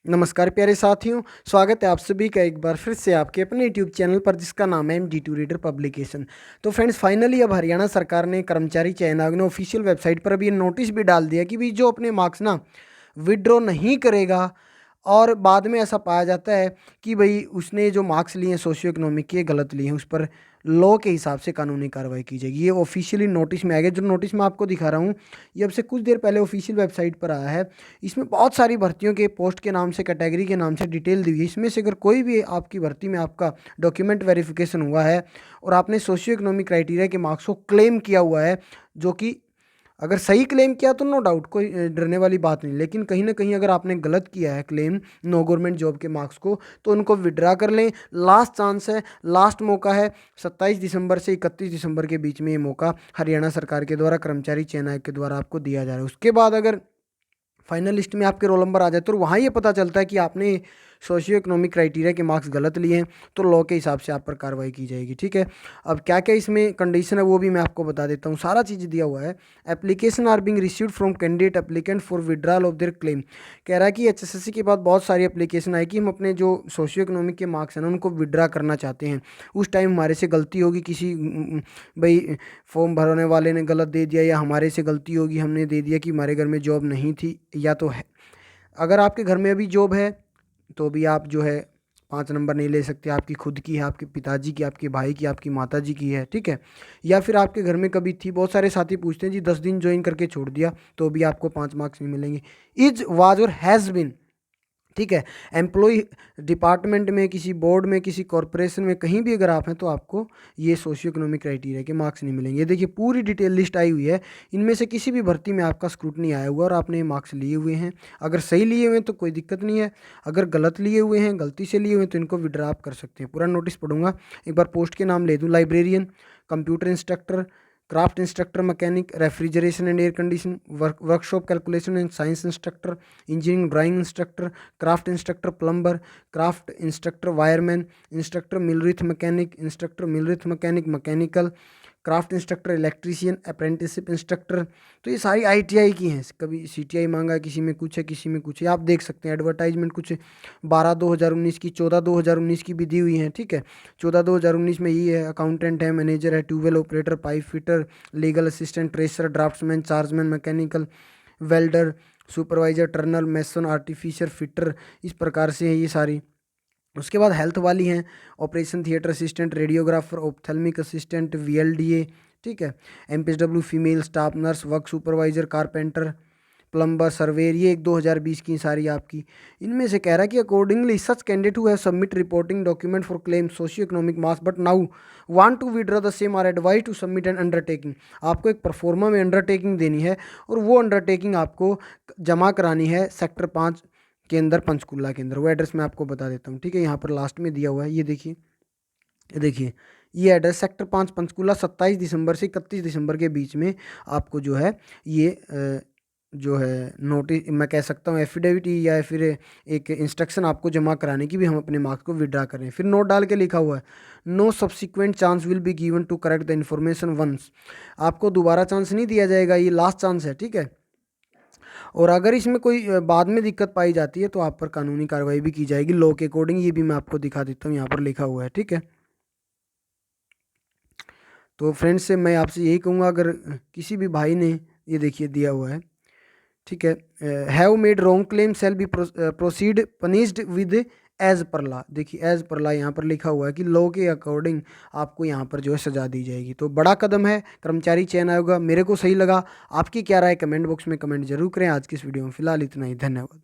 नमस्कार प्यारे साथियों, स्वागत है आप सभी का एक बार फिर से आपके अपने यूट्यूब चैनल पर जिसका नाम है MD2 रीडर पब्लिकेशन। तो फ्रेंड्स, फाइनली अब हरियाणा सरकार ने कर्मचारी चयन आयोग ने ऑफिशियल वेबसाइट पर अब ये नोटिस भी डाल दिया कि भी जो अपने मार्क्स ना विड्रॉ नहीं करेगा और बाद में ऐसा पाया जाता है कि भाई उसने जो मार्क्स लिए हैं सोशियो इकोनॉमिक के गलत लिए हैं, उस पर लॉ के हिसाब से कानूनी कार्रवाई की जाएगी। ये ऑफिशियली नोटिस में आ गया। जो नोटिस मैं आपको दिखा रहा हूँ ये अब से कुछ देर पहले ऑफिशियल वेबसाइट पर आया है। इसमें बहुत सारी भर्तियों के पोस्ट के नाम से, कैटेगरी के नाम से डिटेल दी हुई है। इसमें से अगर कोई भी आपकी भर्ती में आपका डॉक्यूमेंट वेरिफिकेशन हुआ है और आपने सोशियो इकोनॉमिक क्राइटेरिया के मार्क्स को क्लेम किया हुआ है, जो कि अगर सही क्लेम किया तो नो डाउट कोई डरने वाली बात नहीं, लेकिन कहीं ना कहीं अगर आपने गलत किया है क्लेम नो गवर्नमेंट जॉब के मार्क्स को, तो उनको विड्रा कर लें। लास्ट चांस है, लास्ट मौका है। 27 दिसंबर से 31 दिसंबर के बीच में ये मौका हरियाणा सरकार के द्वारा कर्मचारी चयन आयोग के द्वारा आपको दिया जा रहा है। उसके बाद अगर फाइनल लिस्ट में आपके रोल नंबर आ जाए तो वहाँ ये पता चलता है कि आपने सोशियो इकोनॉमिक क्राइटेरिया के मार्क्स गलत लिए हैं, तो लॉ के हिसाब से आप पर कार्रवाई की जाएगी। ठीक है, अब क्या क्या इसमें कंडीशन है वो भी मैं आपको बता देता हूँ। सारा चीज़ दिया हुआ है। Application are being received from candidate applicant for withdrawal of their claim. कह रहा है कि HSSC के बाद बहुत सारी एप्लीकेशन आई कि हम अपने जो सोशियो इकोनॉमिक के मार्क्स हैं ना उनको विड्रा करना चाहते हैं। उस टाइम हमारे से गलती होगी, किसी भाई फॉर्म भरने वाले ने गलत दे दिया, या हमारे से गलती होगी, हमने दे दिया कि हमारे घर में जॉब नहीं थी या तो है। अगर आपके घर में अभी जॉब है तो भी आप जो है 5 नंबर नहीं ले सकते। आपकी खुद की है, आपके पिताजी की, आपके भाई की, आपकी माताजी की है। ठीक है, या फिर आपके घर में कभी थी। बहुत सारे साथी पूछते हैं जी 10 दिन ज्वाइन करके छोड़ दिया तो भी आपको 5 मार्क्स नहीं मिलेंगे। इज वाज और हैज़ बिन। ठीक है, एम्प्लॉय डिपार्टमेंट में, किसी बोर्ड में, किसी कॉरपोरेशन में, कहीं भी अगर आप हैं तो आपको ये सोशियो इकोनॉमिक क्राइटेरिया के मार्क्स नहीं मिलेंगे। ये देखिए पूरी डिटेल लिस्ट आई हुई है। इनमें से किसी भी भर्ती में आपका स्क्रूटनी आया हुआ और आपने ये मार्क्स लिए हुए हैं। अगर सही लिए हुए हैं तो कोई दिक्कत नहीं है, अगर गलत लिए हुए हैं, गलती से लिए हुए हैं, तो इनको विड्रा आप कर सकते हैं। पूरा नोटिस पढ़ूंगा, एक बार पोस्ट के नाम ले दूँ। Librarian, computer instructor, craft instructor mechanic, refrigeration and air condition, workshop calculation and science instructor, engineering drawing instructor, craft instructor plumber, craft instructor wireman, instructor millwright mechanic, instructor millwright mechanic mechanical, craft instructor electrician, apprenticeship instructor. तो ये सारी ITI की हैं। कभी CTI मांगा है, किसी में कुछ है, किसी में कुछ है। आप देख सकते हैं एडवर्टाइजमेंट कुछ 12/2019 की, 14/2019 की भी दी हुई हैं। ठीक है, 14/2019 में ये है अकाउंटेंट है, मैनेजर है, tube well operator, pipe fitter, legal assistant, tracer, draughtsman, chargeman, mechanical, welder, supervisor, turner, mason, artificer, fitter. इस प्रकार से है ये सारी। उसके बाद हेल्थ वाली हैं, operation theatre assistant, radiographer, ophthalmic assistant, VLDA। ठीक है, MPSW female staff nurse, work supervisor, carpenter, plumber, surveyor. ये एक 2020 की सारी आपकी। इनमें से कह रहा है कि accordingly such candidate who have submit reporting document for claim socio economic marks but now want to withdraw the same are advised to submit an undertaking. आपको एक परफॉर्मा में अंडरटेकिंग देनी है और वो अंडरटेकिंग आपको जमा करानी है सेक्टर 5 के अंदर, पंचकूला के अंदर। वो एड्रेस मैं आपको बता देता हूँ। ठीक है, यहाँ पर लास्ट में दिया हुआ है, ये देखिए, ये देखिए, ये एड्रेस सेक्टर 5 पंचकूला। 27 दिसंबर से 31 दिसंबर के बीच में आपको जो है ये जो है नोटिस, मैं कह सकता हूँ एफिडेविट या फिर एक इंस्ट्रक्शन आपको जमा कराने की भी हम अपने मार्क्स को विड्रा करें। फिर नोट डाल के लिखा हुआ है no subsequent chance will be given to correct the information once. आपको दोबारा चांस नहीं दिया जाएगा, ये लास्ट चांस है। ठीक है, और अगर इसमें कोई बाद में दिक्कत पाई जाती है तो आप पर कानूनी कार्रवाई भी की जाएगी लॉ के अकॉर्डिंग। ये भी मैं आपको दिखा देता हूँ, यहाँ पर लिखा हुआ है। ठीक है, तो फ्रेंड्स से मैं आपसे यही कहूँगा, अगर किसी भी भाई ने, ये देखिए दिया हुआ है। ठीक है, have made wrong claim shall be proceed punished with as per law. देखिए एज पर लॉ यहाँ पर लिखा हुआ है कि लॉ के अकॉर्डिंग आपको यहाँ पर जो है सजा दी जाएगी। तो बड़ा कदम है कर्मचारी चयन आयोग का, मेरे को सही लगा। आपकी क्या राय कमेंट बॉक्स में कमेंट जरूर करें। आज की इस वीडियो में फिलहाल इतना ही, धन्यवाद।